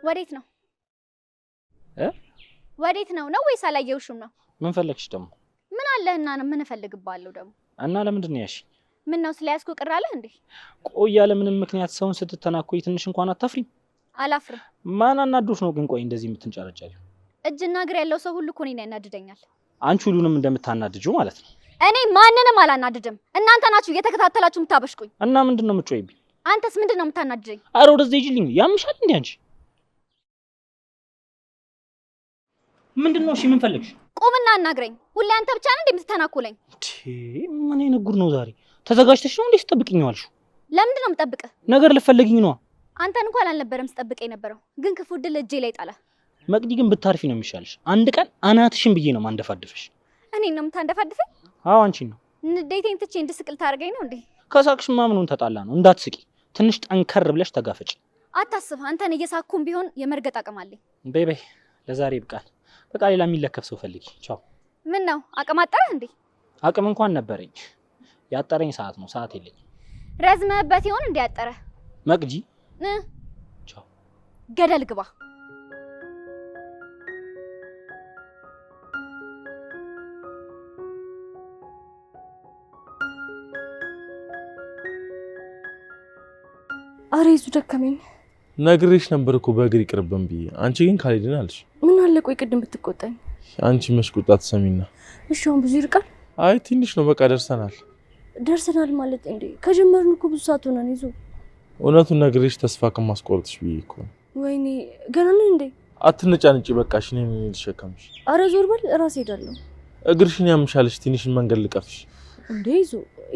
ወዴት ነው እ ወዴት ነው ወይስ አላየውሽም ነው? ምን ፈለግሽ ደግሞ? ምን አለህና ነው ምን እፈልግባለሁ ደግሞ? እና ለምንድን ነው ያልሽ? ምን ነው ስለያዝኩ ቅር አለህ እንዴ? ቆይ ያለ ምንም ምክንያት ሰውን ስትተናኮይ ትንሽ እንኳን አታፍሪም? አላፍርም። ማን አናዶሽ ነው ግን? ቆይ እንደዚህ የምትንጨረጨሪው? እጅና እግር ያለው ሰው ሁሉ እኮ እኔን ያናድደኛል። አንቺ ሁሉንም እንደምታናድጂው ማለት ነው። እኔ ማንንም አላናድድም። እናንተ ናችሁ እየተከታተላችሁ የምታበሽቁኝ። እና ምንድነው የምትጮይብኝ? አንተስ ምንድነው የምታናድደኝ? አረ ወደዚህ ሂጂልኝ። ያምሻል እንዴ አንቺ? ምንድነው? እሺ ምን ፈለግሽ? ቁምና አናግረኝ። ሁሌ አንተ ብቻ ነህ እንደምትተናኮለኝ። ምን አይነት ጉድ ነው ዛሬ? ተዘጋጅተሽ ነው እንዴ ስትጠብቂኝ ዋልሽው? ለምንድነው የምጠብቅህ? ነገር ልፈልግኝ ነው። አንተን እንኳን አልነበረም ስጠብቀኝ የነበረው፣ ግን ክፉ ድል እጄ ላይ ጣለ። መቅዲ ግን ብታርፊ ነው የሚሻልሽ። አንድ ቀን አናትሽን ብዬ ነው ማንደፋድፍሽ። እኔን ነው የምታንደፋድፈኝ? አዎ አንቺን ነው። ንዴቴን ትቼ እንድስቅል ታደርገኝ ነው እንዴ? ከሳቅሽማ ምኑን ተጣላ ነው? እንዳትስቂ፣ ትንሽ ጠንከር ብለሽ ተጋፈጭ። አታስብ፣ አንተን እየሳኩም ቢሆን የመርገጥ አቅም አለኝ። በይ በይ፣ ለዛሬ ይብቃል። በቃ ሌላ የሚለከፍ ሰው ፈልጊ። ቻው። ምን ነው አቅም አጠረህ እንዴ? አቅም እንኳን ነበረኝ፣ ያጠረኝ ሰዓት ነው። ሰዓት የለኝም። ረዝመህበት ይሆን እንዴ ያጠረህ? መቅዲ ቻው። ገደል ግባ። አረ ይዙ ደከመኝ። ነግሬሽ ነበር እኮ በእግር ይቅርብን ብዬ። አንቺ ግን ካልሄድን አልሽ። ምን አለ ቆይ ቅድም ብትቆጣኝ። አንቺ መስቁጣት ሰሚና። እሺ አሁን ብዙ ይርቃል? አይ ትንሽ ነው፣ በቃ ደርሰናል። ደርሰናል ማለት እንዴ? ከጀመርን እኮ ብዙ ሰዓት ሆነን። ይዙ እውነቱን ነግሬሽ ተስፋ ከማስቆርጥሽ ብዬ እኮ። ወይኔ ገና ነው እንዴ? አትነጫንጪ በቃሽ። እኔ ምን ልሸከምሽ? አረ ዞር በል፣ ራስ ሄዳለሁ። እግርሽን ያምሻልሽ። ትንሽ መንገድ ልቀፍሽ እንዴ? ይዙ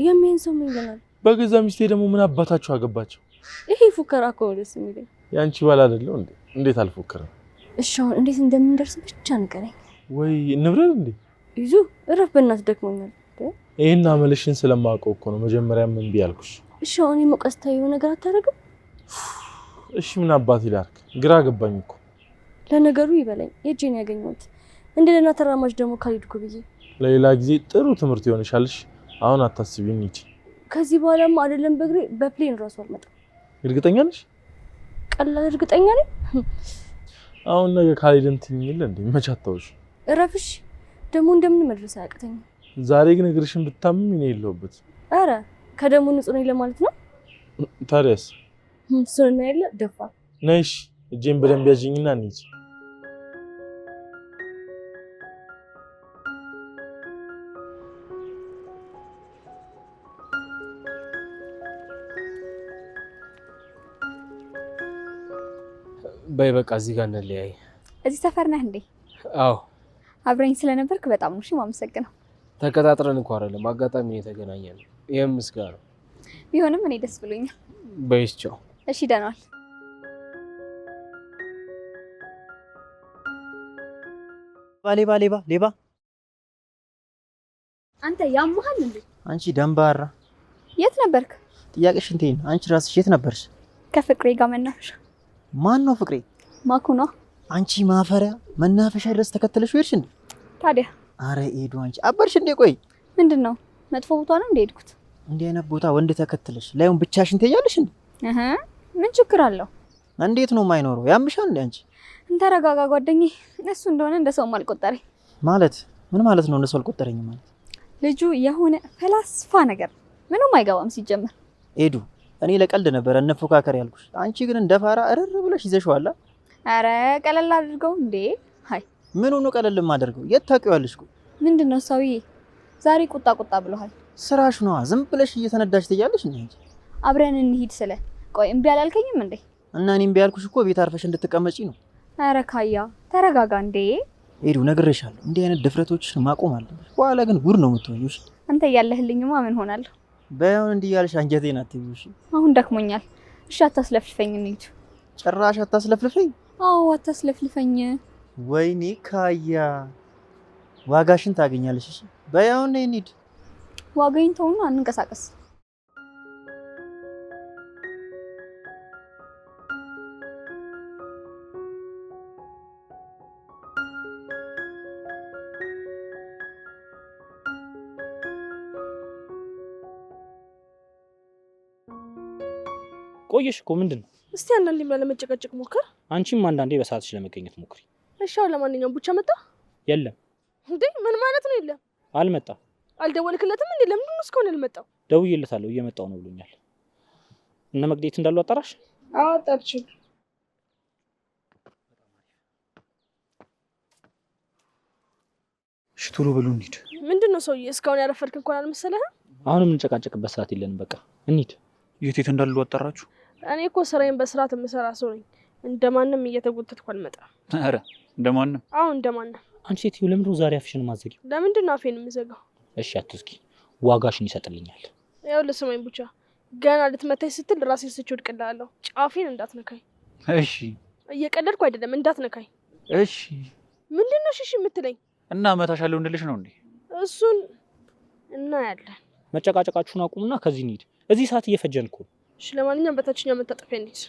የሚያን ሰው ምን ይለናል? በገዛ ሚስቴ ደግሞ ምን አባታችሁ አገባቸው? ይሄ ፉከራ እኮ ደስ የሚለኝ። ያንቺ ባል አይደለው እንዴ? እንዴት አልፎከረም? እሺ አሁን እንዴት እንደምንደርስ ብቻ ንገረኝ። ወይ እንብረን እንዴ? ይዙ እረፍ በእናትህ ደክሞኛል። ይሄን አመልሽን ስለማውቀው እኮ ነው መጀመሪያም እምቢ ያልኩሽ። እሺ አሁን የሞቀስታ የሆነ ነገር አታደርግም? እሺ ምን አባት ይላርክ? ግራ ገባኝ እኮ። ለነገሩ ይበለኝ፣ የእጄን ያገኘሁት እንደና ተራማጅ ደግሞ ካልሄድኩ ብዬ። ለሌላ ጊዜ ጥሩ ትምህርት ይሆንሻልሽ። አሁን አታስቢኝ እንጂ። ከዚህ በኋላማ አይደለም በእግሬ በፕሌን ራሱ አልመጣም። እርግጠኛ ነሽ? ቀላል እርግጠኛ ነኝ። አሁን ነገ ካልሄድን ትኝል እንዴ? መቻታውሽ እረፍሽ ደግሞ እንደምን መድረስ አያቅተኝም። ዛሬ ግን እግርሽን ብታምም እኔ የለሁበት። አረ ከደሙ ንጹህ ነኝ ለማለት ነው። ታዲያስ? እሱን ያለ ደፋ ነሽ። እጄን በደንብ ያዥኝና እንሂድ። በይ በቃ እዚህ ጋር እንለያይ። እዚህ ሰፈር ነህ እንዴ? አዎ። አብረኝ ስለነበርክ በጣም ነው የማመሰግነው። ተቀጣጥረን እንኳን አይደለም፣ አጋጣሚ ነው የተገናኘነው። ይሄም ምስጋና ነው። ቢሆንም እኔ ደስ ብሎኛል። በይስ ቻው። እሺ ደህና ዋል። ሌባ አንተ ያምሃል እንዴ? አንቺ ደንባራ። የት ነበርክ? ጥያቄሽ እንዴ? አንቺ ራስሽ የት ነበርሽ? ከፍቅሬ ጋር መናፈሻ። ማን ነው ፍቅሬ? ማኩኗ። አንቺ ማፈሪያ፣ መናፈሻ ድረስ ተከተለሽ ሄድሽ እንዴ? ታዲያ? አረ ኤዱ አንቺ አበርሽ እንዴ? ቆይ ምንድነው? መጥፎ ቦታ ነው እንደ ሄድኩት? እንዲህ አይነት ቦታ ወንድ ተከተለሽ ላይውን ብቻሽን ትያለሽ እንዴ? ምን ችግር አለው? እንዴት ነው የማይኖረው? ያምሻል እንዴ አንቺ? እንተረጋጋ ጓደኛዬ። እሱ እንደሆነ እንደ ሰውም አልቆጠረኝ። ማለት ምን ማለት ነው? እንደሰው አልቆጠረኝ ማለት? ልጁ የሆነ ፈላስፋ ነገር ምንም አይገባም ሲጀመር። ኤዱ እኔ ለቀልድ ነበር እንፎካከር ያልኩሽ። አንቺ ግን እንደፋራ እረር ብለሽ ይዘሽዋል። አረ ቀለል አድርገው እንዴ። ሃይ ምን ሆኖ ቀለል ማደርገው? የት ታውቂዋለሽ? ቆይ ምንድነው ሰውዬ ዛሬ ቁጣ ብለሃል? ስራሽ ነዋ። ዝም ብለሽ እየተነዳሽ ትያለሽ እንዴ? አብረን እንሂድ ስለ ቆይ እምቢ አላልከኝም እንዴ? እና እኔም ቢያልኩሽ እኮ ቤት አርፈሽ እንድትቀመጪ ነው። አረ ካያ ተረጋጋ እንዴ። ኤዱ ነግሬሻለሁ፣ እንዲህ አይነት ድፍረቶችን ማቆም አለብሽ። በኋላ ግን ጉድ ነው የምትሆኚው። አንተ ያለህልኝማ ምን ሆናለሁ? በያውን እንዲህ ያልሽ አንጀቴን አትይውሽ። አሁን ደክሞኛል። እሺ አታስለፍልፈኝ እንሂድ። ጭራሽ አታስለፍልፈኝ? አዎ አታስለፍልፈኝ። ወይኔ ካያ ዋጋሽን ታገኛለሽ። እሺ በያውን እንሂድ። ዋጋዬን ተውና እንንቀሳቀስ። ቆየሽ እኮ ምንድነው? እስቲ አንዳንዴ ለመጨቃጨቅ ሞክር። አንቺም አንዳንዴ በሰዓትሽ ለመገኘት ሞክሪ። እሺ አሁን ለማንኛውም ቡቻ መጣ? የለም። እንዴ ምን ማለት ነው የለም? አልመጣም። አልደወልክለትም እንዴ? ለምን ነው እስካሁን ያልመጣው? ደውዬለታለሁ እየመጣው ነው ብሎኛል። እነ መቅዴት እንዳሉ አጣራሽ? አዎ አጣርቼ። እሺ ቶሎ በሉ እንሂድ። ምንድነው ሰውዬ እስካሁን ያረፈድክ እንኳን አልመሰለህም? አሁንም እንጨቃጨቅበት ሰዓት የለንም። በቃ እንሂድ። የት እንዳሉ አጣራችሁ? እኔ እኮ ስራዬን በስርዓት የምሰራ ሰው ነኝ። እንደማንም እየተጎተትኩ አልመጣም። ኧረ እንደማንም? አዎ እንደማንም። አንቺ ሴትዮ ለምንድን ነው ዛሬ አፍሽን ማዘጊው? ለምንድን ነው አፌን የምዘጋው? እሺ አትዝጊ፣ ዋጋሽን ይሰጥልኛል። ይኸውልህ ስማኝ ቡቻ፣ ገና ልትመታኝ ስትል ራሴን ስቼ ወድቅልሃለሁ። ጫፌን እንዳትነካኝ። እሺ። እየቀለድኩ አይደለም፣ እንዳትነካኝ። እሺ። ምንድን ነው እሺ የምትለኝ? እና መታሻለሁ እንድልሽ ነው እንዴ? እሱን እናያለን። መጨቃጨቃችሁን አቁሙና ከዚህ እንሂድ። እዚህ ሰዓት እየፈጀን እኮ። እሺ ለማንኛውም በታችኛው መታጠፊያ እንሂድ።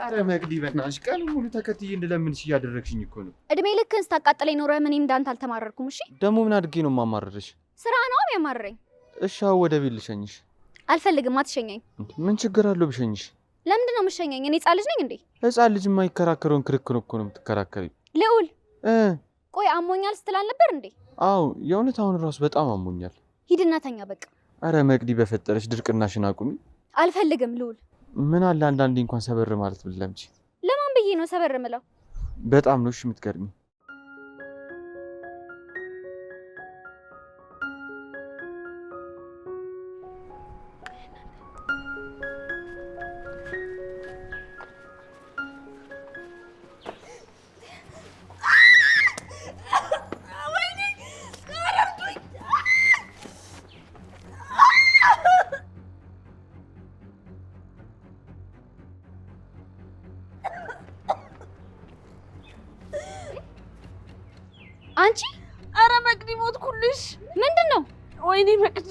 አረ መቅዲ በእናትሽ ቀን ሙሉ ተከትዬ እንድለምንሽ እያደረግሽኝ እኮ ነው። እድሜ ልክህን ስታቃጥለኝ ኖረህ ምን እንዳንተ አልተማረርኩም። እሺ ደግሞ ምን አድርጌ ነው የማማረርሽ? ስራ ነው የሚያማርረኝ። እሺ አዎ ወደ ቤት ልሸኝሽ። አልፈልግም፣ አትሸኘኝ። ምን ችግር አለው ብሸኝሽ? ለምንድን ነው የምትሸኘኝ? እኔ ሕፃን ልጅ ነኝ እንዴ? ሕፃን ልጅ የማይከራከረውን ክርክር እኮ ነው የምትከራከሪ። ልዑል ቆይ አሞኛል ስትል አልነበር እንዴ? አዎ የእውነት አሁን ራሱ በጣም አሞኛል። ሂድና ተኛ በቃ። አረ መቅዲ በፈጠረሽ ድርቅናሽን አቁሚ። አልፈልግም ልዑል። ምን አለ አንዳንዴ እንኳን ሰበር ማለት ብለምጂ። ለማን ብዬ ነው ሰበር ምለው? በጣም ነው እሺ የምትገርሚ። አንቺ አረ መቅዲ ሞትኩልሽ። ምንድነው? ወይኔ መቅዲ፣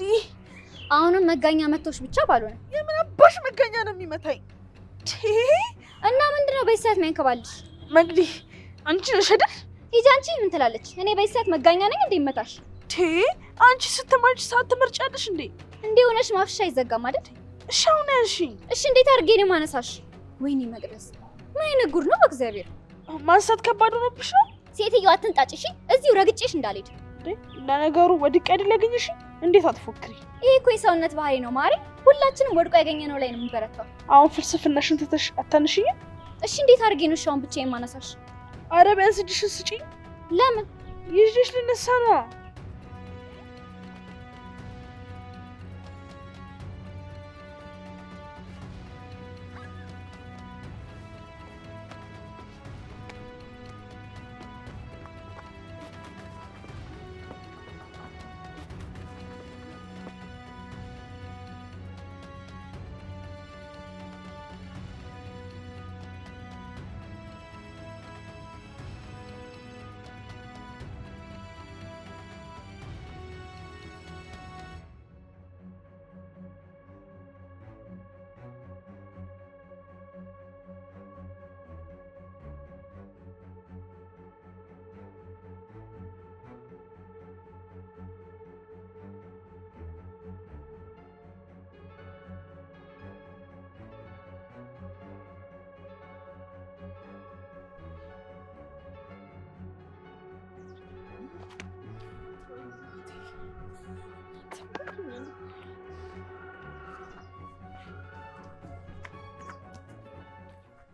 አሁንም መጋኛ መቶሽ ብቻ ባልሆነ የምን አባሽ መጋኛ ነው የሚመታኝ? እና ምንድነው በይሰት የሚያንከባልሽ? መቅዲ አንቺ ነሽ አይደል? ሂጂ አንቺ ምን ትላለች? እኔ በይሰት መጋኛ ነኝ እንዴ ይመታሽ? አንቺ ስትማርጪ ሰዓት ትመርጫለሽ እንዴ? እንዴ ሆነሽ ማፍሻ አይዘጋም አይደል? እሺ አሁን ያልሽኝ። እሺ እንዴት አድርጌ ነው ማነሳሽ? ወይኔ መቅደስ ምን አይነት ጉድ ነው በእግዚአብሔር። ማንሳት ከባድ ሆኖብሽ ነው? ሴትዮ አትንጣጭ እሺ፣ እዚሁ ረግጬሽ እንዳልሄድ። ለነገሩ ወድቄ አይደል ያገኘሽ? እንዴት አትፎክሪ። ይሄ እኮ የሰውነት ባህሪ ነው ማሪ። ሁላችንም ወድቆ ያገኘነው ላይ ነው የምንበረታው። አሁን ፍልስፍናሽን ትተሽ አታንሽኝ። እሺ እንዴት አድርጌ ነው ሻውን ብቻዬን ማነሳሽ? አረ ቢያንስ እጅሽን ስጪኝ። ለምን? ይዤሽ ልነሳ ነው።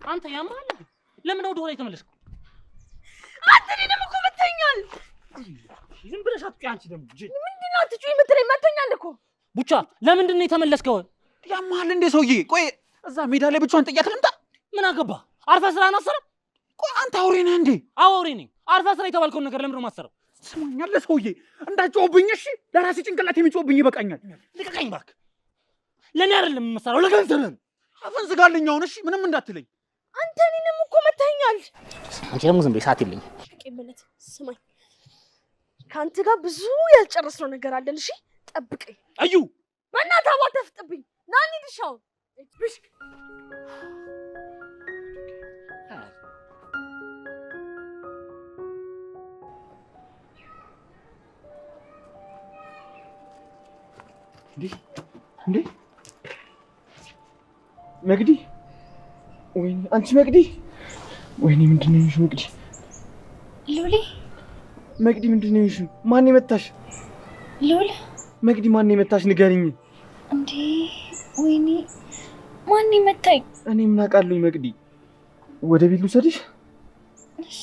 አንተ ያማል ለምን ወደ ኋላ ተመለስኩ? አንተ እኔንም እኮ መተኛል። ዝም ብለሽ አትጩይ። አንቺ ደግሞ ምንድን ነው አትጩይ የምትለኝ? መተኛል እኮ ቡቻ። ለምንድን ነው የተመለስከው? ያማል እንዴ ሰውዬ? ቆይ እዛ ሜዳ ላይ ብቻዋን ጥያት ልምጣ? ምን አገባ? አርፈህ ስራህን አሰረው። ቆይ አንተ አውሬ ነህ እንዴ? አዎ አውሬ ነኝ። አርፈህ ስራ የተባልከውን ነገር ለምን ነው ማሰረው? ስማኛለህ ሰውዬ፣ እንዳትጮህብኝ እሺ? ለራሴ ጭንቅላት የሚጮህብኝ ይበቃኛል። ልቀቀኝ እባክህ። ለኔ አይደለም የምሰራው ለገንዘብ ነው። አፈን ዝጋልኝ አሁን እሺ? ምንም እንዳትለኝ። አንተ እኔንም እኮ መተኛል። አንቺ ደግሞ ዝም ብለሽ ሰዓት የለኝም። ቄምለት ስማኝ፣ ከአንተ ጋር ብዙ ያልጨረስነው ነገር አለን። እሺ ጠብቀኝ። አዩ በእናትህ አባተፍጥብኝ። ና እንሂድ። እሺ አሁን እንዴ መግዲ ወይኔ አንቺ መግዲ ወይኔ ምንድነው ይሽ መግዲ ሉሊ መግዲ ምንድነው ይሽ ማን የመታሽ ሉል መግዲ ማን የመታሽ ንገሪኝ እንዴ ወይኔ ማን የመታኝ እኔ ምን አውቃለሁ መግዲ ወደ ቤት ልውሰድሽ እሺ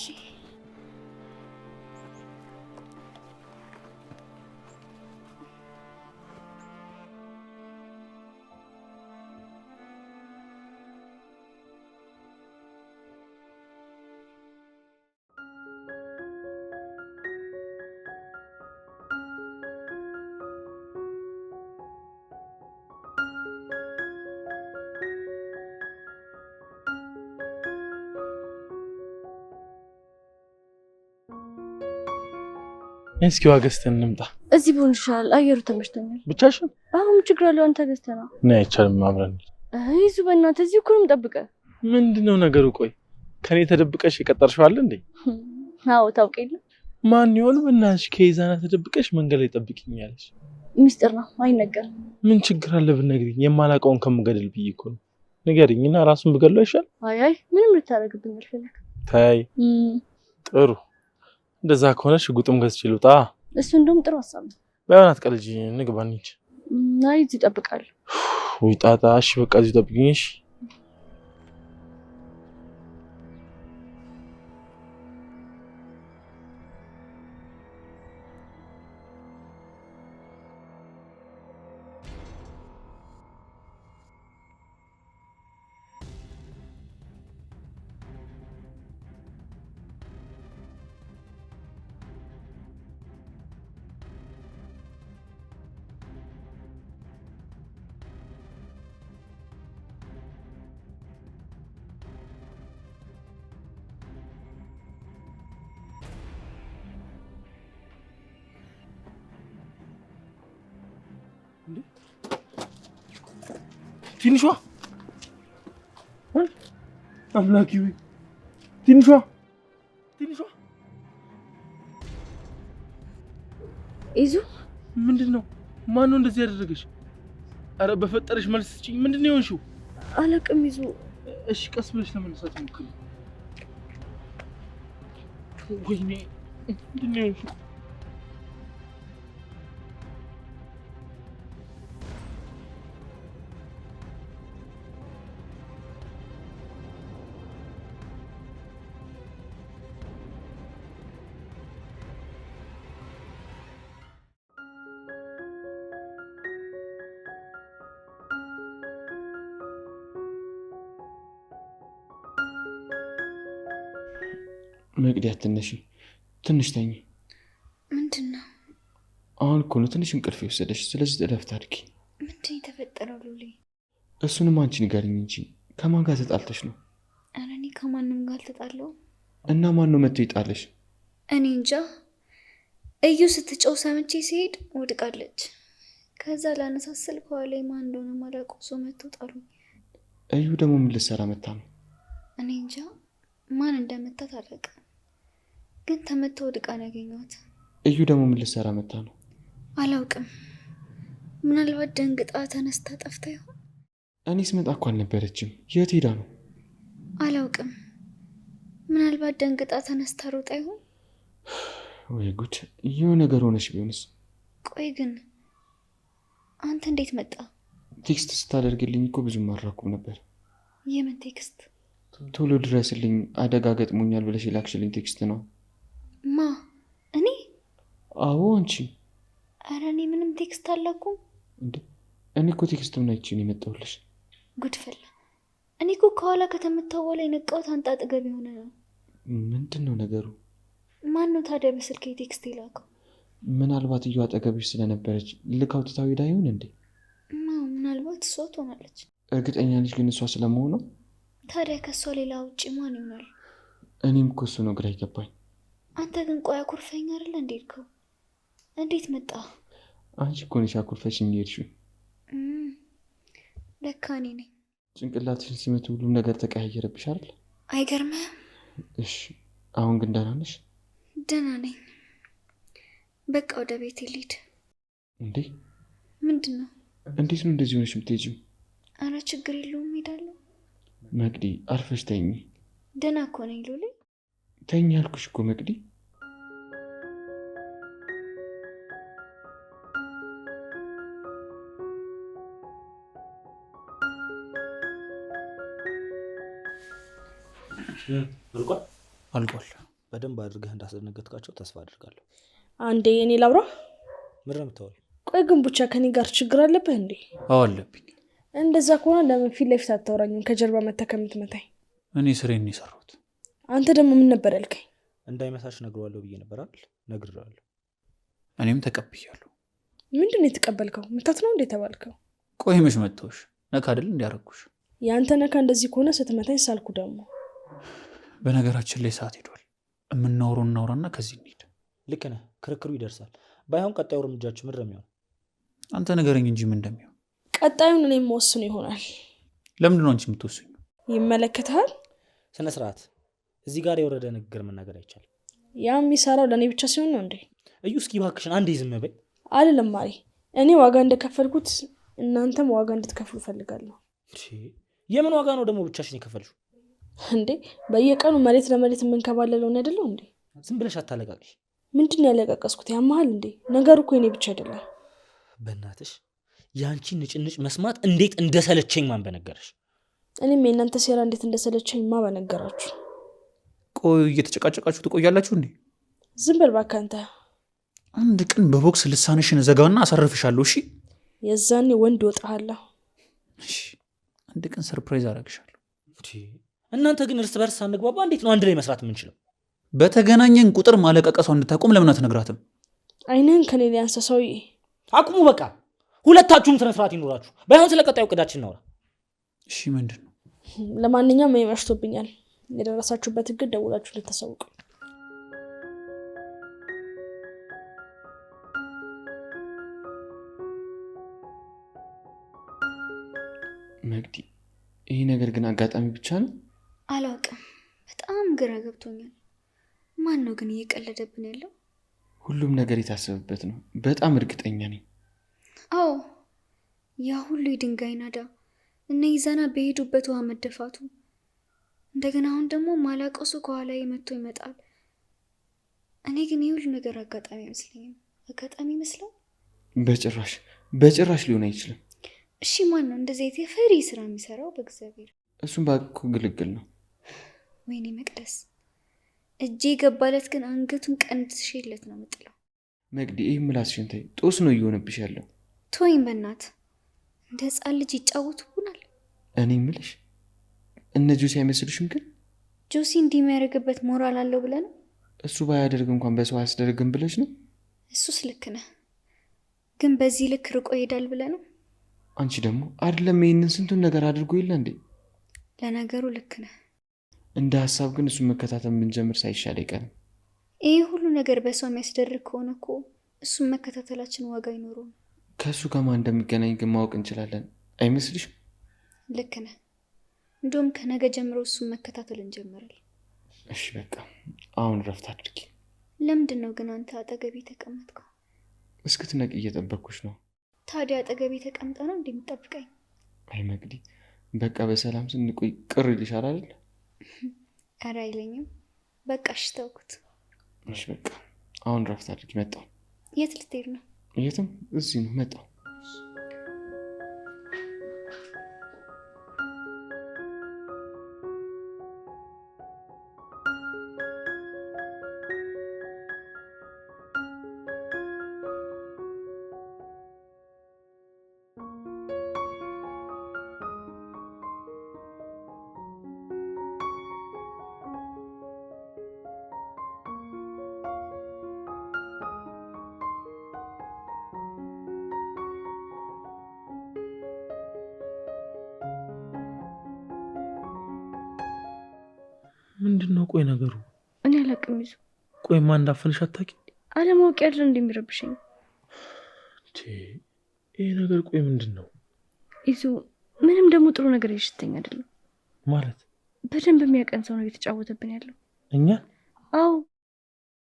እስኪ ዋገስተን እንምጣ እዚህ ቢሆን ይሻላል። አየሩ ተመችቶኛል። ብቻሽን አሁን ችግር አለው። አንተ ገዝተህ ነው ነይ አይቻልም አብረን ይዙ በእናትህ እዚህ እኮ ነው የምጠብቀህ። ምንድነው ነገሩ ቆይ ከኔ ተደብቀሽ የቀጠርሽው አለ እንዴ አዎ ታውቅ የለ ማን ይሆን በእናትሽ ከይዛና ተደብቀሽ መንገድ ላይ ጠብቂኛለሽ ሚስጥር ነው አይነገርም ምን ችግር አለ ብትነግሪኝ የማላውቀውን ከምገድል ብዬ እኮ ነው ንገሪኝና ራሱን ብገድለው ይሻል አይ ምንም ልታረግብኝ አልፈልግም ታይ ጥሩ እንደዛ ከሆነ ሽጉጥም ገዝቼ ልውጣ እሱ እንደውም ጥሩ ሀሳብ ነው በእናትህ ቀልጂ እንግባ እንሂድ አይ እዚህ እጠብቃለሁ ወይ ጣጣ እሺ በቃ እዚህ ጠብቂኝ እሺ ትንሿ አምላኪ ወይ ትንሿ ይዙ ምንድነው ማን ነው እንደዚህ ያደረገሽ አረ በፈጠረሽ መልስ ስጪኝ ምንድነው የሆንሽው አላቅም ይዙ እሺ ቀስ ብለሽ ለመነሳት ሞክሪ ወይኔ ምንድነው የሆንሽው መቅዲያት ትንሽ ተኝ ምንድነው አሁን እኮ ነው ትንሽ እንቅልፍ የወሰደሽ ስለዚህ ተደፍታ አድርጊ ምንድን የተፈጠረው ሉሊ እሱንም አንቺ ንገሪኝ እንጂ ከማን ጋር ተጣልተሽ ነው ኧረ እኔ ከማንም ጋር አልተጣለሁም እና ማን ነው መጥቶ ይጣልሽ እኔ እንጃ እዩ ስትጮህ ሰምቼ ሲሄድ ወድቃለች ከዛ ላነሳስል ከኋላ ማን እንደሆነ ማላውቀው ሰው መጥቶ ጣሉኝ እዩ ደግሞ ምን ልትሰራ መጣ ነው እኔ እንጃ ማን እንደመታት አላውቅም ግን ተመታ ወድቃ ነው ያገኘኋት እዩ ደግሞ ምን ልትሰራ መጣ ነው አላውቅም ምናልባት ደንግጣ ተነስታ ጠፍታ ይሆን እኔስ መጣ እኮ አልነበረችም የት ሄዳ ነው አላውቅም ምናልባት ደንግጣ ተነስታ ሮጣ ይሆን ወይ ጉድ የሆነ ነገር ሆነሽ ቢሆንስ ቆይ ግን አንተ እንዴት መጣ ቴክስት ስታደርግልኝ እኮ ብዙም አልራኩም ነበር የምን ቴክስት ቶሎ ድረስልኝ አደጋ ገጥሞኛል ብለሽ የላክሽልኝ ቴክስት ነው ማ እኔ አዎ አንቺ ኧረ እኔ ምንም ቴክስት አላኩም እንዴ እኔ እኮ ቴክስቱን አይቼ ነው የመጣሁልሽ ጉድፈላ እኔ እኮ ከኋላ ከተመታው በኋላ የነቃሁት አንተ አጠገብ የሆነ ነው ምንድነው ነገሩ ማን ነው ታዲያ በስልክ ቴክስት የላከው ምናልባት እዩ አጠገብሽ ስለነበረች ልካው ትታው ሄዳ ይሆን እንዴ ምናልባት እሷ ትሆናለች እርግጠኛ ነሽ ግን እሷ ስለመሆኑ ታዲያ ከሷ ሌላ ውጪ ማን ይሆናል እኔም እኮ እሱ ነው ግራ ይገባኝ አንተ ግን ቆይ አኩርፈኝ አይደል እንዴልከው እንዴት መጣ አንቺ እኮ ነሽ አኩርፈሽ እንዲሄድሽው ለካ እኔ ነኝ ጭንቅላትሽን ሲመቱ ሁሉም ነገር ተቀያየረብሽ አይደል አይገርምህም እሺ አሁን ግን ደህና ነሽ ደህና ነኝ በቃ ወደ ቤት ልሂድ እንዴ ምንድነው እንዴት ነው እንደዚህ ሆነሽ የምትሄጂው? አረ ችግር የለውም እሄዳለሁ። መቅዲ አርፈሽ ተኝ። ደህና እኮ ነኝ ሉሌ። ተኝ አልኩሽ እኮ መቅዲ። አልቋል። በደንብ አድርገህ እንዳስደነገጥካቸው ተስፋ አድርጋለሁ። አንዴ እኔ ላውራ። ምንድን ነው የምታወሪው? ቆይ ግን ብቻ ከኔ ጋር ችግር አለብህ እንዴ? አዎ አለብኝ። እንደዛ ከሆነ ለምን ፊት ለፊት አታወራኝም? ከጀርባ መተህ ከምትመታኝ። እኔ ስሬን ነው የሰራሁት። አንተ ደግሞ ምን ነበር ያልከኝ? እንዳይመሳሽ ነግረዋለሁ ብዬ ነበር አይደል? ነግሬዋለሁ። እኔም ተቀብያለሁ። ምንድን ነው የተቀበልከው? ምታት ነው እንዴ ተባልከው? ቆይ መች መተውሽ? ነካ አይደል እንዲያረኩሽ? ያንተ ነካ እንደዚህ ከሆነ ስትመታኝ ሳልኩ ደግሞ። በነገራችን ላይ ሰዓት ሄዷል። የምናወራው እናውራና ከዚህ እንሂድ። ልክ ነህ። ክርክሩ ይደርሳል። ባይሆን ቀጣዩ እርምጃችሁ ምን እንደሚሆን አንተ ንገረኝ እንጂ ምን እንደሚሆን። ቀጣዩን እኔ የምወስኑ ይሆናል። ለምንድን ነው አንቺ የምትወስኙ? ይመለከታል። ስነ ስርዓት። እዚህ ጋር የወረደ ንግግር መናገር አይቻልም። ያ የሚሰራው ለእኔ ብቻ ሲሆን ነው እንዴ? እዩ እስኪ እባክሽን አንዴ ዝም በይ። አልልም ማሪ። እኔ ዋጋ እንደከፈልኩት እናንተም ዋጋ እንድትከፍሉ እፈልጋለሁ። የምን ዋጋ ነው ደግሞ ብቻሽን የከፈልሽው እንዴ? በየቀኑ መሬት ለመሬት የምንከባለለው ነው አይደለው እንዴ? ዝም ብለሽ አታለቃቅሽ። ምንድን ነው ያለቃቀስኩት? ያማሃል እንዴ? ነገሩ እኮ እኔ ብቻ አይደለም። በእናትሽ ያንቺን ንጭንጭ መስማት እንዴት እንደሰለቸኝ ማን በነገረሽ? እኔም የእናንተ ሴራ እንዴት እንደሰለቸኝ ማ በነገራችሁ። ቆይ እየተጨቃጨቃችሁ ትቆያላችሁ እንዴ? ዝም በል እባክህ አንተ። አንድ ቀን በቦክስ ልሳንሽን ዘጋውና አሳርፍሻለሁ። እሺ? የዛኔ ወንድ ወጣሃለሁ። እሺ፣ አንድ ቀን ሰርፕራይዝ አደርግሻለሁ። እናንተ ግን እርስ በርስ አንግባባ። እንዴት ነው አንድ ላይ መስራት የምንችለው? በተገናኘን ቁጥር ማለቀቀሷ እንድታቆም ለምን አትነግራትም? አይንህን ከኔ ላይ አንሳ ሰውዬ። አቁሙ በቃ። ሁለታችሁም ስነ ስርዓት ይኖራችሁ። ባይሆን ስለ ቀጣዩ እቅዳችን እናውራ። እሺ፣ ምንድን ነው? ለማንኛውም እኔ መሽቶብኛል። የደረሳችሁበት እግድ ደውላችሁ ልታሳውቁ። መቅዲ ይህ ነገር ግን አጋጣሚ ብቻ ነው? አላውቅም። በጣም ግራ ገብቶኛል። ማን ነው ግን እየቀለደብን ያለው? ሁሉም ነገር የታሰበበት ነው። በጣም እርግጠኛ ነኝ። አዎ፣ ያ ሁሉ የድንጋይ ናዳ፣ እነ ይዛና በሄዱበት ውሃ መደፋቱ፣ እንደገና አሁን ደግሞ ማላቀሱ ከኋላ መጥቶ ይመጣል። እኔ ግን ይህ ሁሉ ነገር አጋጣሚ አይመስለኝም። አጋጣሚ ይመስላል? በጭራሽ ሊሆን አይችልም። እሺ ማን ነው እንደዚህ የፈሪ ስራ የሚሰራው? በእግዚአብሔር እሱም ባኮ ግልግል ነው። ወይኔ መቅደስ፣ እጄ ገባለት ግን አንገቱን ቀንድሼለት ነው የምጥለው። መቅዲ ይህ ምላስሽን ተይ። ጦስ ነው እየሆነብሽ ያለው። ቶይም በእናት እንደ ህፃን ልጅ ይጫወቱብናል። እኔ ምልሽ እነ ጆሲ አይመስልሽም? ግን ጆሲ እንዲህ የሚያደርግበት ሞራል አለው ብለህ ነው? እሱ ባያደርግ እንኳን በሰው አያስደርግም ብለሽ ነው? እሱስ ልክ ነህ፣ ግን በዚህ ልክ ርቆ ይሄዳል ብለህ ነው? አንቺ ደግሞ አይደለም ይህንን ስንቱን ነገር አድርጎ የለ እንዴ? ለነገሩ ልክ ነህ። እንደ ሀሳብ ግን እሱን መከታተል ብንጀምር ሳይሻል አይቀርም። ይህ ሁሉ ነገር በሰው የሚያስደርግ ከሆነ እኮ እሱን መከታተላችን ዋጋ አይኖረውም። ከእሱ ከማን እንደሚገናኝ ግን ማወቅ እንችላለን አይመስልሽም? ልክ ነህ። እንዲሁም ከነገ ጀምሮ እሱን መከታተል እንጀምራለን። እሺ በቃ አሁን ረፍት አድርጊ። ለምንድን ነው ግን አንተ አጠገቤ ተቀመጥከው? እስክትነቂ እየጠበቅኩሽ ነው። ታዲያ አጠገቤ ተቀምጠ ነው እንደምጠብቀኝ? አይ መቅዲ፣ በቃ በሰላም ስንቆይ ቅር ይልሻል አይደል? ኧረ አይለኝም። በቃ እሺ ተውኩት። እሺ በቃ አሁን ረፍት አድርጊ። መጣሁ። የት ልትሄድ ነው? የትም፣ እዚህ ነው። መጣሁ። ምንድን ነው ቆይ ነገሩ? እኔ አላቅም ይዙ። ቆይ ማን እንዳፈንሽ አታውቂ? አለማወቅ ያለ እንደሚረብሸኝ ይሄ ነገር ቆይ ምንድን ነው ይዙ? ምንም ደግሞ ጥሩ ነገር እየሸተኝ አይደለም። ማለት በደንብ የሚያቀን ሰው ነው እየተጫወተብን ያለው። እኛ? አዎ።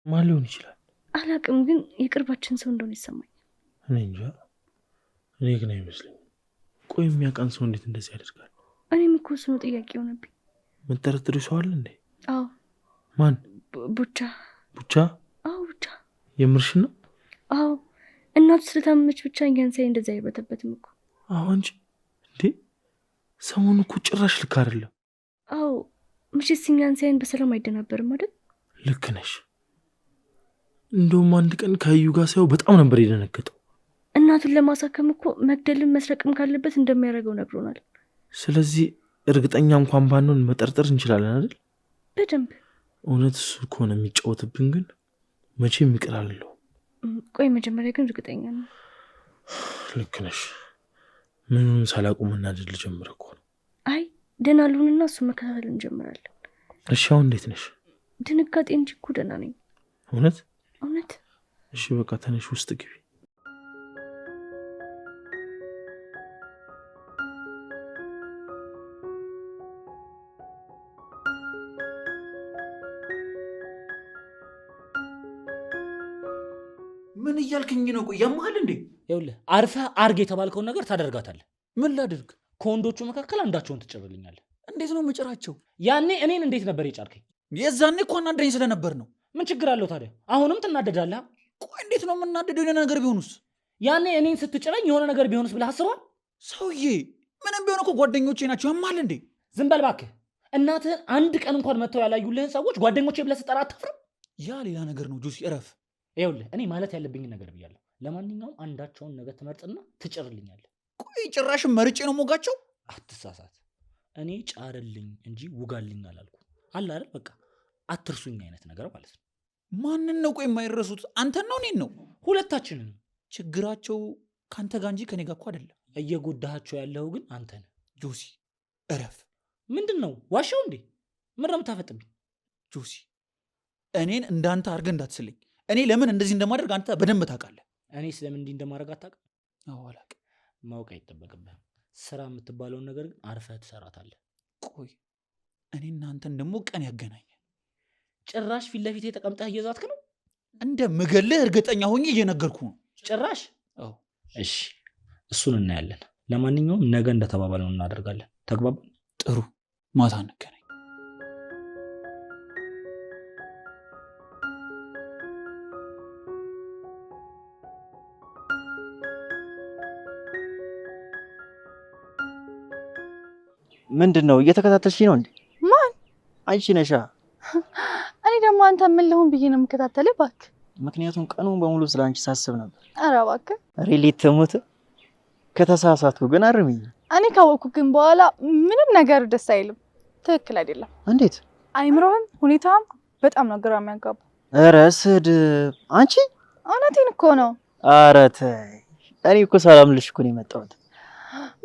ማን ሊሆን ይችላል? አላቅም፣ ግን የቅርባችን ሰው እንደሆነ ይሰማኝ። እኔ እንጃ። እኔ ግን አይመስለኝም። ቆይ የሚያውቃን ሰው እንዴት እንደዚህ ያደርጋል? እኔም እኮ እሱ ነው ጥያቄ ሆነብኝ። መጠረጥሪ ሰው አለ እንዴ? አዎ። ማን? ቡቻ። ቡቻ? አዎ ቡቻ። የምርሽን ነው? አዎ። እናቱ ስለታመመች ብቻ እኛን ሳይ እንደዛ አይበተበትም እኮ። አዎ እንጂ እንዴ ሰሞኑን እኮ ጭራሽ ልክ አይደለም። አዎ ምሽት እኛን ሳይን በሰላም አይደናበርም አይደል? ልክ ነሽ። እንደውም አንድ ቀን ከአዩ ጋር ሳይው በጣም ነበር የደነገጠው። እናቱን ለማሳከም እኮ መግደልም መስረቅም ካለበት እንደሚያደርገው ነግሮናል። ስለዚህ እርግጠኛ እንኳን ባንሆን መጠርጠር እንችላለን አይደል? በደንብ። እውነት እሱ ከሆነ የሚጫወትብን ግን መቼም ይቅር አልለው። ቆይ መጀመሪያ ግን እርግጠኛ ነው። ልክ ነሽ። ምኑን ሳላቁም እናድል ጀምረ እኮ ነው። አይ ደህና ልሁንና እሱ መከታተል እንጀምራለን። እሺ አሁን እንዴት ነሽ? ድንጋጤ እንጂ እኮ ደህና ነኝ። እውነት? እውነት። እሺ በቃ ተነሽ፣ ውስጥ ግቢ። ምን እያልክኝ ነው? ቆይ ያማል እንዴ? ይኸውልህ አርፈህ አርግ የተባልከውን ነገር ታደርጋታለህ። ምን ላድርግ? ከወንዶቹ መካከል አንዳቸውን ትጭርልኛለህ። እንዴት ነው የምጭራቸው? ያኔ እኔን እንዴት ነበር የጫርከኝ? የዛኔ እኮ አናደኝ ስለነበር ነው። ምን ችግር አለው ታዲያ? አሁንም ትናደዳለህ። ቆይ እንዴት ነው የምናደደው? የሆነ ነገር ቢሆንስ? ያኔ እኔን ስትጭረኝ የሆነ ነገር ቢሆንስ ብለህ አስበዋል? ሰውዬ ምንም ቢሆን እኮ ጓደኞቼ ናቸው። ያማል እንዴ? ዝም በል እባክህ። እናትህን አንድ ቀን እንኳን መጥተው ያላዩልህን ሰዎች ጓደኞቼ ብለህ ስጠራ አታፍርም? ያ ሌላ ነገር ነው ጆሲ፣ እረፍ። ይኸውልህ እኔ ማለት ያለብኝን ነገር ብያለሁ። ለማንኛውም አንዳቸውን ነገር ትመርጥና ትጭርልኛለህ። ቆይ ጭራሽም መርጬ ነው ሞጋቸው? አትሳሳት። እኔ ጫርልኝ እንጂ ውጋልኝ አላልኩ። አለ አይደል? በቃ አትርሱኝ አይነት ነገር ማለት ነው። ማንን ነው ቆይ የማይረሱት? አንተን ነው እኔን ነው? ሁለታችንን። ችግራቸው ካንተ ጋር እንጂ ከኔ ጋር እኮ አይደለም። እየጎዳሃቸው ያለው ግን አንተ ነህ። ጆሲ እረፍ። ምንድን ነው ዋሻው እንዴ? ምን ነው የምታፈጥብኝ? ጆሲ እኔን እንዳንተ አድርገህ እንዳትስለኝ። እኔ ለምን እንደዚህ እንደማደርግ አንተ በደንብ ታውቃለህ። እኔ ስለምን እንዲህ እንደማደርግ አታውቅም? አዎ አላውቅም። ማወቅ አይጠበቅብህም። ስራ የምትባለውን ነገር ግን አርፈህ ትሰራታለህ። ቆይ እኔ እናንተን ደግሞ ቀን ያገናኛል። ጭራሽ ፊት ለፊት ተቀምጠህ እየዛትክ ነው? እንደ ምገልህ እርግጠኛ ሆኜ እየነገርኩ ነው። ጭራሽ? አዎ። እሺ እሱን እናያለን። ለማንኛውም ነገ እንደተባባለው እናደርጋለን። ተግባባን? ጥሩ። ማታ እንገናኝ። ምንድን ነው እየተከታተልሽ ነው እንዴ? ማን? አንቺ ነሻ። እኔ ደግሞ አንተ ምን ልሁን ብዬ ነው የምከታተልህ? እባክህ። ምክንያቱም ቀኑን በሙሉ ስለ አንቺ ሳስብ ነበር። ኧረ እባክህ። ሪሌት ትሙት። ከተሳሳትኩ ግን አርሚኝ። እኔ ካወቅኩ ግን በኋላ ምንም ነገር ደስ አይልም። ትክክል አይደለም። እንዴት? አይምሮህም ሁኔታም በጣም ነው ግራ የሚያጋቡ። ኧረ ስድብ። አንቺ እውነቴን እኮ ነው። ኧረ ተይ። እኔ እኮ ሰላም ልሽ እኮ ነው የመጣሁት።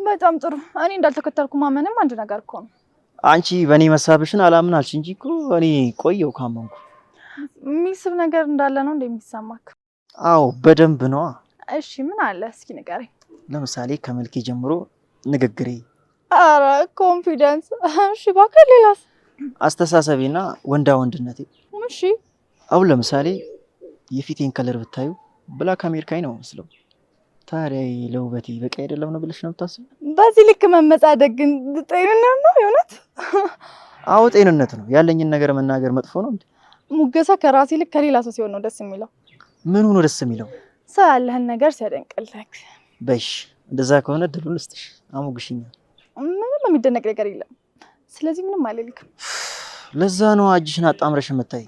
በጣም ጥሩ። እኔ እንዳልተከተልኩ ማመንም አንድ ነገር እኮ ነው። አንቺ በእኔ መሳብሽን አላምን አልሽ እንጂ እኮ እኔ ቆየው ካመንኩ። የሚስብ ነገር እንዳለ ነው እንደሚሰማክ? አዎ በደንብ ነዋ። እሺ ምን አለ እስኪ ንገረኝ። ለምሳሌ ከመልኬ ጀምሮ ንግግሬ። ኧረ ኮንፊደንስ። እሺ እባክህ ሌላስ? አስተሳሰቤና ወንዳ ወንድነቴ። እሺ አሁን ለምሳሌ የፊቴን ከለር ብታዩ ብላክ አሜሪካዊ ነው መስለው። ታዲያ ለውበቴ በቂ አይደለም ነው ብለሽ ነው የምታስበው? በዚህ ልክ መመጻደቅ ግን ጤንነት ነው የእውነት? አዎ ጤንነት ነው። ያለኝን ነገር መናገር መጥፎ ነው እንዴ? ሙገሳ ከራሴ ልክ ከሌላ ሰው ሲሆን ነው ደስ የሚለው። ምን ሆኖ ደስ የሚለው? ሰው ያለህን ነገር ሲያደንቅልህ። በሽ እንደዛ ከሆነ ድሉን ልስጥሽ። አሞግሽኛል። ምንም የሚደነቅ ነገር የለም። ስለዚህ ምንም አልልክም። ለዛ ነው እጅሽን አጣምረሽ የምታይ።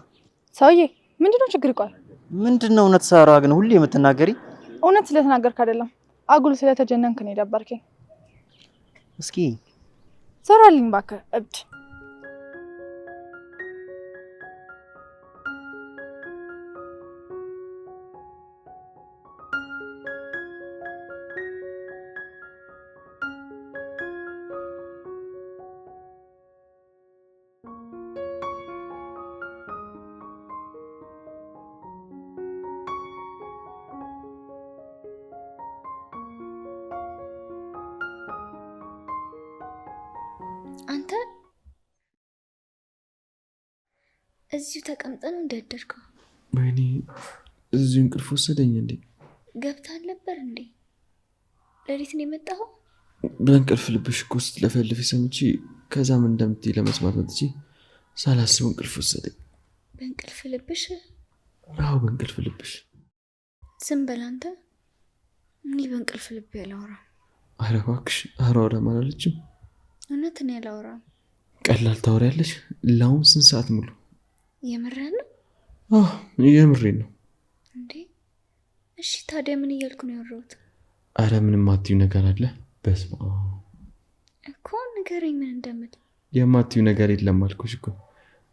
ሰውዬ ምንድነው ችግር? ይቋል ምንድነው? እውነት ሳራ ግን ሁሌ የምትናገሪ? እውነት ስለተናገርክ አይደለም አጉል ስለተጀነንክ ነው የደበርከኝ። እስኪ ሰራልኝ እባክህ እብድ። አንተ እዚሁ ተቀምጠን እንደደርከው? ወይኔ እዚሁ እንቅልፍ ወሰደኝ እንዴ? ገብተሃል ነበር እንዴ? ሌሊት ነው የመጣኸው? በእንቅልፍ ልብሽ እኮ ስትለፈልፊ ሰምቼ ከዛ ምን እንደምትይ ለመስማት መጥቼ ሳላስበው እንቅልፍ ወሰደኝ። በእንቅልፍ ልብሽ? አዎ በእንቅልፍ ልብሽ። ዝም በል አንተ። እኔ በእንቅልፍ ልቤ አላወራም። ኧረ እባክሽ አላወራም አላለችም? እውነት እኔ አላወራም። ቀላል ታወሪያለሽ? ለአሁን ስንት ሰዓት ሙሉ? የምርህን ነው? የምሬን ነው። እንዴ እሺ ታዲያ ምን እያልኩ ነው ያወራሁት? አረ ምንም አትዩ ነገር አለ። በስመ አብ እኮ ንገረኝ ምን እንደምል። የማትዩ ነገር የለም አልኩሽ እኮ።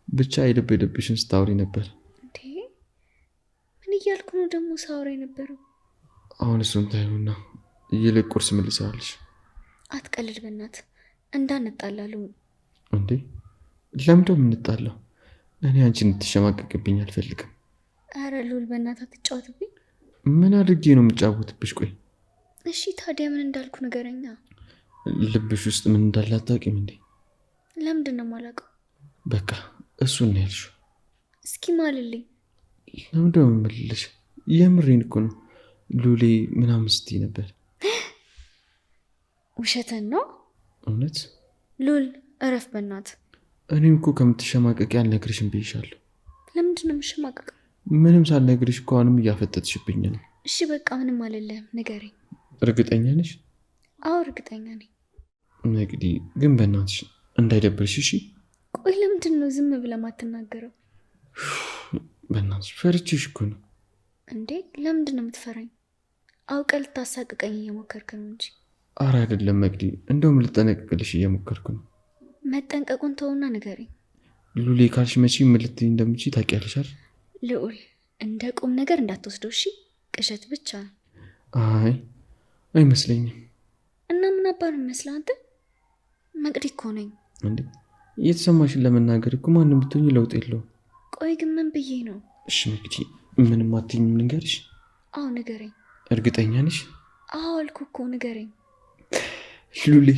ብቻ የልብ ልብሽን ስታወሪ ነበር። እንዴ ምን እያልኩ ነው ደግሞ ሳወራ የነበረው? አሁን እሱን ታዩና ይልቅ ቁርስ ምን ልሰራልሽ? አትቀልድ በእናትህ እንዳንጣላሉ። እንዴ ለምንድነው የምንጣላው? እኔ አንቺ እንድትሸማቀቅብኝ አልፈልግም። አረ ሉል በእናትህ አትጫወትብኝ። ምን አድርጌ ነው የምጫወትብሽ? ቆይ እሺ ታዲያ ምን እንዳልኩ ንገረኛ። ልብሽ ውስጥ ምን እንዳለ አታውቂም እንዴ? ለምንድን ነው የማላውቀው? በቃ እሱን ነው ያልሽው። እስኪ ማልልኝ። ለምንድነው የምልልሽ? የምሬን እኮ ነው። ሉሌ ምናምን ስትይ ነበር። ውሸትን ነው? እውነት? ሉል እረፍ በእናትህ። እኔም እኮ ከምትሸማቀቂ አልነግርሽም ብዬሻለሁ። ለምንድን ነው የምሸማቀቀው? ምንም ሳልነግርሽ እኮ አሁንም እያፈጠጥሽብኝ ነው። እሺ በቃ ምንም አልልህም፣ ንገረኝ። እርግጠኛ ነሽ? አዎ እርግጠኛ ነኝ። እንግዲህ ግን በእናትሽ እንዳይደብርሽ እሺ? ቆይ ለምንድን ነው ዝም ብለህ ማትናገረው? በእናትሽ ፈርቼሽ እኮ ነው። እንዴ ለምንድን ነው የምትፈራኝ? አውቀህ ልታሳቅቀኝ እየሞከርክ ነው እንጂ። ኧረ አይደለም መቅዲ፣ እንደውም ልጠነቅቅልሽ እየሞከርኩ ነው። መጠንቀቁን ተውና ንገረኝ። ሉሌ ካልሽ መቼ ምን ልትይ እንደምችይ ታውቂያለሽ አይደል? ልዑል እንደ ቁም ነገር እንዳትወስደው እሺ? ቅዠት ብቻ ነው። አይ አይመስለኝም። እና ምን አባ ነው የሚመስለው አንተ? መቅዲ እኮ ነኝ። እንዴ እየተሰማሽን ለመናገር እኮ ማንም ብትሆኝ ለውጥ የለውም። ቆይ ግን ምን ብዬ ነው? እሺ መቅዲ ምንም አትይኝም? ንገርሽ። አዎ ንገረኝ። እርግጠኛ ነሽ? አዎ አልኩ እኮ ንገረኝ። ሉሌ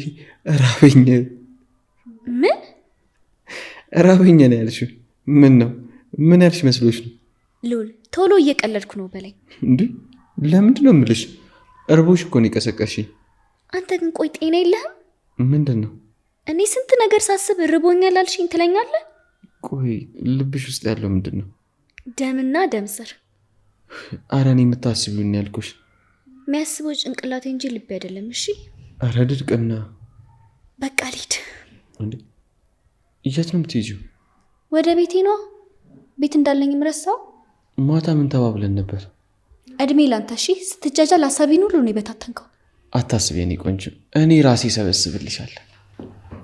ራበኝ። ምን ራበኝ ነው ያልሽው? ምን ነው ምን ያልሽ መስሎሽ ነው? ሉል ቶሎ እየቀለድኩ ነው በላይ። እንዴ ለምንድን ነው የምልሽ? እርቦሽ እኮ ነው የቀሰቀስሽኝ። አንተ ግን ቆይ ጤና የለህም? ምንድን ነው? እኔ ስንት ነገር ሳስብ ርቦኛል አልሽኝ ትለኛለህ? ቆይ ልብሽ ውስጥ ያለው ምንድን ነው? ደምና ደም ስር። አረ እኔ የምታስቢውን ያልኩሽ። የሚያስበው ጭንቅላቴ እንጂ ልቤ አይደለም። እሺ አረ ድርቅና። በቃ ልሂድ። እንዴ የት ነው የምትሄጂው? ወደ ቤቴ ነው። ቤት እንዳለኝም ረሳው። ማታ ምን ተባብለን ነበር? እድሜ ላንተ። እሺ ስትጃጃል ሀሳቤን ሁሉ ነው የበታተንከው። አታስቢ የኔ ቆንጆ፣ እኔ ራሴ ሰበስብልሻለሁ።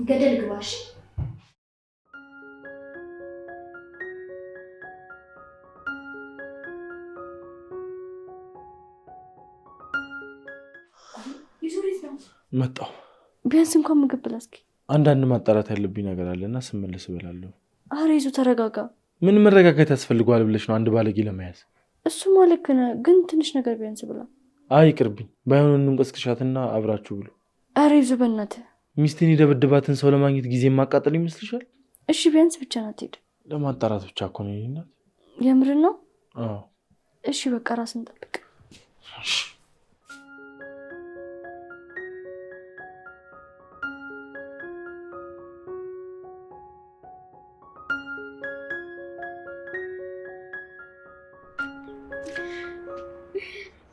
ገደል ግባሽ። መጣሁ። ቢያንስ እንኳን ምግብ ብላ እስኪ። አንዳንድ ማጣራት ያለብኝ ነገር አለና ስመለስ እበላለሁ። አረ ይዞ ተረጋጋ። ምን መረጋጋት ያስፈልገዋል ብለሽ ነው አንድ ባለጌ ለመያዝ? እሱማ ልክ ነህ፣ ግን ትንሽ ነገር ቢያንስ ብላ። አይ ይቅርብኝ፣ ባይሆን እንንቀስቅሻትና አብራችሁ ብሉ። አረ ይዞ በእናትህ። ሚስቴን የደበደባትን ሰው ለማግኘት ጊዜ ማቃጠል ይመስልሻል? እሺ ቢያንስ ብቻ ናት ሄድ። ለማጣራት ብቻ እኮ ነው ይናት። የምር ነው? አዎ። እሺ በቃ ራስን ጠብቅ።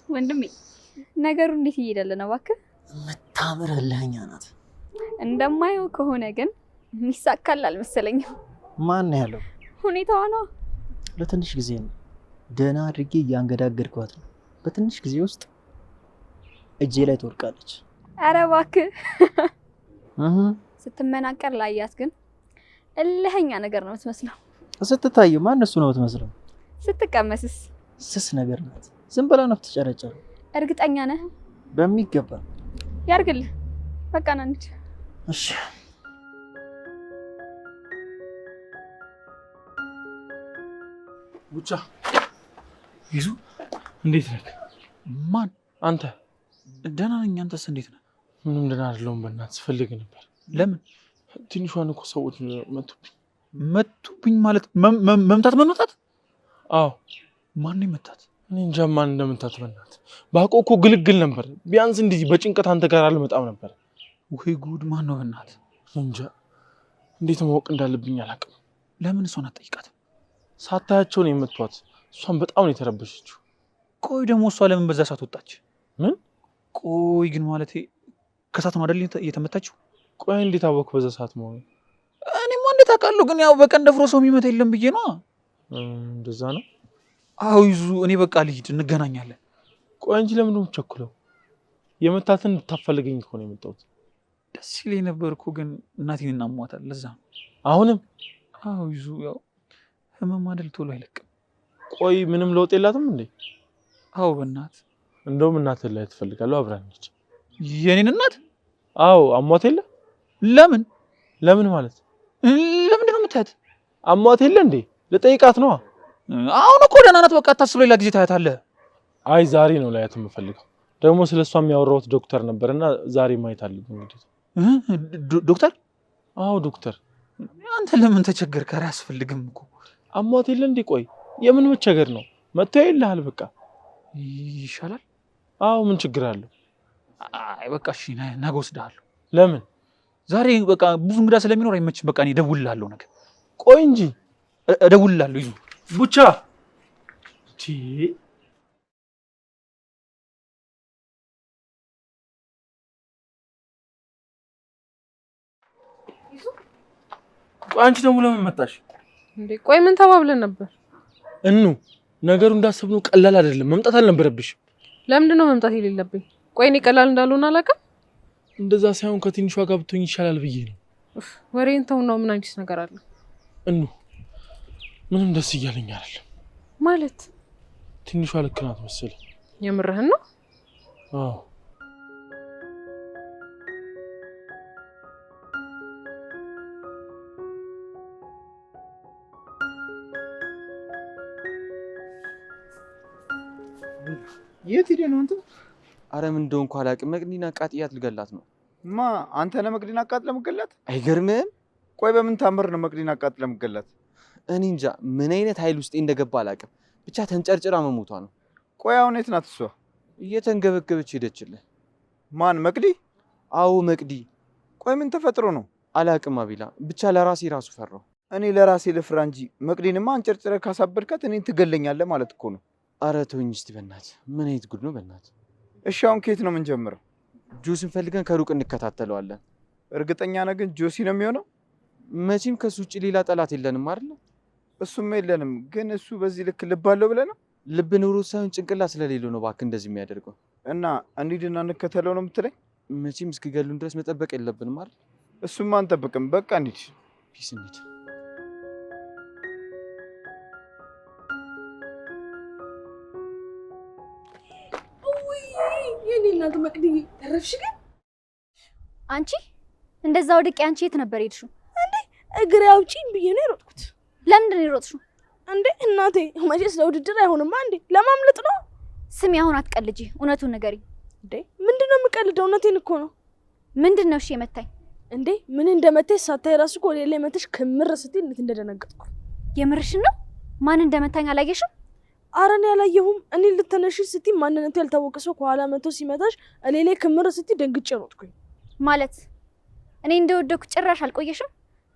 ወንድሜ ነገሩ እንዴት እየሄደለ ነው? እባክህ መታመር አለኛ ናት። እንደማየው ከሆነ ግን የሚሳካል አልመሰለኝም። ማን ያለው? ሁኔታዋ ነው። ለትንሽ ጊዜ ነው ደህና አድርጌ እያንገዳገድኳት ነው። በትንሽ ጊዜ ውስጥ እጄ ላይ ትወርቃለች። ኧረ እባክህ ስትመናቀር ላያት ግን እልኸኛ ነገር ነው የምትመስለው። ስትታይ ማን እሱ ነው የምትመስለው? ስትቀመስስ ስስ ነገር ናት። ዝም ብላ ነው ትጨረጨረ። እርግጠኛ ነህ? በሚገባ ያርግልህ። በቃ ና እንሂድ። እሺ ብቻ ይዙ እንዴት ነህ? ማን? አንተ? ደህና ነኝ። አንተስ እንዴት ነህ? ምንም ደህና አይደለሁም። በእናትህ ስፈልግ ነበር። ለምን? ትንሿን እኮ ሰዎች መቱብኝ። መቱብኝ ማለት መምታት መመታት? አዎ። ማን ነው መታት? እኔ እንጃ ማን እንደምታትበናት ባውቀው እኮ ግልግል ነበር። ቢያንስ እንደዚህ በጭንቀት አንተ ጋር አልመጣም ነበር። ወይ ጉድ! ማን ነው በእናት? እንጃ እንዴት ማወቅ እንዳለብኝ አላውቅም። ለምን እሷን አትጠይቃትም? ሳታያቸው ነው የመቷት። እሷን በጣም ነው የተረበሸችው። ቆይ ደግሞ እሷ ለምን በዛ ሰዓት ወጣች? ምን? ቆይ ግን ማለቴ ከሰዓት ነው አይደል እየተመታችው? ቆይ እንዴት አወቅ በዛ ሰዓት መሆኑ? እኔማ እንዴት አውቃለሁ? ግን ያው በቀን ደፍሮ ሰው የሚመታ የለም ብዬ ነው። እንደዛ ነው? አዎ ይዙ፣ እኔ በቃ ልሂድ፣ እንገናኛለን። ቆይ እንጂ ለምን ነው የምትቸኩለው? የመታትን እንድታፈልገኝ እኮ ነው የመጣሁት። ደስ ይለኝ ነበር እኮ ግን እናቴን እናሟታል። ለዛ ነው አሁንም? አዎ ይዙ፣ ያው ህመም አይደል ቶሎ አይለቅም። ቆይ ምንም ለውጥ የላትም እንዴ? አዎ በእናት እንደውም እናትህ ላይ ትፈልጋለሁ። አብራኝ ነች። የኔን እናት? አዎ አሟት የለ? ለምን ለምን ማለት ለምንድን ነው የምታያት? አሟት የለ እንዴ? ልጠይቃት ነዋ። አሁን እኮ ደህና ናት። በቃ አታስብ፣ ሌላ ጊዜ ታያታለህ። አይ ዛሬ ነው ላያት የምፈልገው። ደግሞ ስለሷ የሚያወራውት ዶክተር ነበርና ዛሬ ማየት አለብኝ። እንግዲህ ዶክተር? አዎ ዶክተር። አንተ ለምን ተቸገርክ? ኧረ አያስፈልግም እኮ። አሟት የለ እንዴ? ቆይ የምን መቸገር ነው? መጥቶ ይልሃል በቃ ይሻላል። አዎ ምን ችግር አለው? አይ በቃ እሺ፣ ነገ ወስድሃለሁ። ለምን? ዛሬ በቃ ብዙ እንግዳ ስለሚኖር አይመችም። በቃ እኔ እደውልልሃለሁ ነገ። ቆይ እንጂ እደውልልሃለሁ። ይዙ ቡቻ አንቺ ደግሞ ለምን መጣሽ እንዴ? ቆይ ምን ተባብለን ነበር? ነገሩ እንዳሰብነው ቀላል አይደለም። መምጣት አልነበረብሽም። ለምንድን ነው መምጣት የሌለብኝ? ቆይ እኔ ቀላል እንዳልሆነ አላውቅም። እንደዛ ሳይሆን ከትንሿ ጋር ብትሆኝ ይሻላል ብዬ ነው። ወሬን ተው ነው። ምን አዲስ ነገር አለ? ምንም ደስ እያለኝ አይደለም። ማለት ትንሿ ልክ ናት መሰለኝ። የምርህን ነው? አዎ የት ሄደህ ነው አንተ? አረ ምን እንደሆንኩ አላውቅም። መቅዲና አቃጥያት ልገላት ነው። ማ አንተ ነህ መቅዲና አቃጥለህ የምትገላት? አይገርምህም? ቆይ በምን ታምር ነው መቅዲና አቃጥለህ የምትገላት? እኔ እንጃ ምን አይነት ኃይል ውስጤ እንደገባ አላውቅም። ብቻ ተንጨርጭራ መሞቷ ነው። ቆይ አሁን የት ናት እሷ? እየተንገበገበች ሄደችልህ። ማን መቅዲ? አዎ መቅዲ። ቆይ ምን ተፈጥሮ ነው? አላውቅም አቤላ፣ ብቻ ለራሴ ራሱ ፈራሁ። እኔ ለራሴ ልፍራ እንጂ መቅዲንማ አንጨርጭረህ ካሳበድካት እኔን ትገለኛለህ ማለት እኮ ነው። አረ ተወኝ እስቲ በእናትህ። ምን አይነት ጉድ ነው በእናትህ? እሺ አሁን ከየት ነው የምንጀምረው? ጆሲን ፈልገን ከሩቅ እንከታተለዋለን። እርግጠኛ ነህ ግን ጆሲ ነው የሚሆነው? መቼም ከሱ ውጭ ሌላ ጠላት የለንም አይደል? እሱም የለንም፣ ግን እሱ በዚህ ልክ ልብ አለው ብለህ ነው? ልብ ኑሮት ሳይሆን ጭንቅላት ስለሌለው ነው እባክህ እንደዚህ የሚያደርገው። እና እንሂድና እንከተለው ነው የምትለኝ? መቼም እስኪገሉን ድረስ መጠበቅ የለብንም አይደል? እሱማ አንጠብቅም፣ በቃ እንሂድ። ፒስ እንሂድ። የኔ እናት መቅዲዬ ተረፍሽ ግን? አንቺ እንደዛ ወድቄ አንቺ የት ነበር ሄድሽው? እንዴ እግሬ አውጪኝ ብዬ ነው የሮጥኩት። ለምንድን ነው የሮጥሽው? እንዴ እናቴ መቼስ ለውድድር አይሆንማ እንዴ? ለማምለጥ ነው። ስሚ አሁን አትቀልጂ፣ እውነቱን ንገሪኝ። እንዴ ምንድነው የምቀልደው? እውነቴን እኮ ነው። ምንድነው እሺ የመታኝ? እንዴ ምን እንደመታኝ ሳታይ ራሱ እኮ ሌላ መተሽ ክምር ስትይ እንዴት እንደደነገጥኩ። የምርሽን ነው? ማን እንደመታኝ አላየሽም? ኧረ እኔ አላየሁም። እኔ ልተነሽ ስትይ ማንነቱ ያልታወቀ ሰው ከኋላ መቶ ሲመታሽ እኔ ላይ ክምር ስትይ ደንግጬ ሮጥኩኝ። ማለት እኔ እንደወደኩ ጭራሽ አልቆየሽም?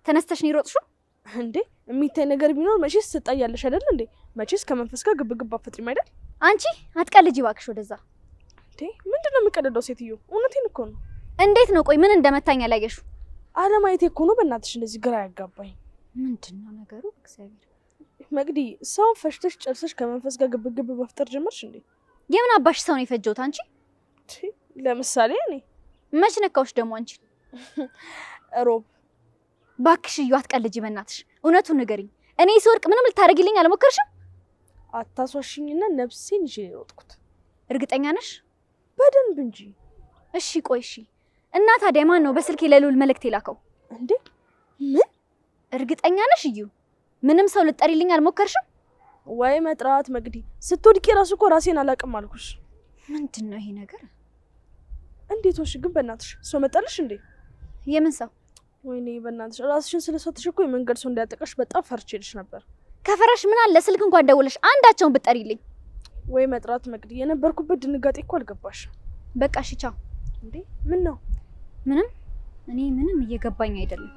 ተነስተሽ ነው የሮጥሽው? እንዴ የሚታይ ነገር ቢኖር መቼስ ትጣያለሽ አይደል እንዴ? መቼስ ከመንፈስ ጋር ግብግብ አፈጥሪም አይደል? አንቺ አትቀልጂ እባክሽ ወደዛ። እንዴ ምንድነው የምቀልደው ሴትዮ? እውነቴን እኮ ነው። እንዴት ነው? ቆይ ምን እንደመታኝ አላየሽው? አለማየቴ እኮ ነው። በእናትሽ እንደዚህ ግራ ያጋባኝ ምንድነው ነገሩ? እግዚአብሔር መቅዲ ሰው ፈሽተሽ ጨርሰሽ ከመንፈስ ጋር ግብግብ መፍጠር ጀመርሽ እንዴ? የምን አባሽ ሰው ነው የፈጀሁት? አንቺ ለምሳሌ እኔ መች ነካውሽ ደግሞ አንቺ? ሮብ ባክሽ እዩ አትቀልጂ በእናትሽ። እውነቱን ንገሪኝ። እኔ ስወርቅ ምንም ልታደርጊልኝ አልሞከርሽም? አታሷሽኝና ነፍሴን ይዤ የሮጥኩት። እርግጠኛ ነሽ? በደንብ እንጂ። እሺ ቆይ እሺ። እና ታዲያ ማን ነው በስልክ ለሉል መልእክት የላከው? እንዴ ምን? እርግጠኛ ነሽ እዩ? ምንም ሰው ልጠሪልኝ አልሞከርሽም? ወይ መጥራት መቅዲ፣ ስትወድቂ ራሱ እኮ ራሴን አላቅም አልኩሽ። ምንድነው ይሄ ነገር? እንዴት ሆንሽ ግን በእናትሽ? ሰው መጣልሽ እንዴ? የምን ሰው? ወይኔ በእናትሽ ራስሽን ስለሰጥሽ እኮ የመንገድ ሰው እንዲያጠቃሽ በጣም ፈርቼልሽ ነበር። ከፈራሽ ምን አለ ስልክ እንኳን ደውለሽ አንዳቸውን ብትጠሪልኝ። ወይ መጥራት መቅዲ የነበርኩበት ድንጋጤ እኮ አልገባሽም። በቃ እሺ ቻው። እንዴ ምን ነው? ምንም እኔ ምንም እየገባኝ አይደለም።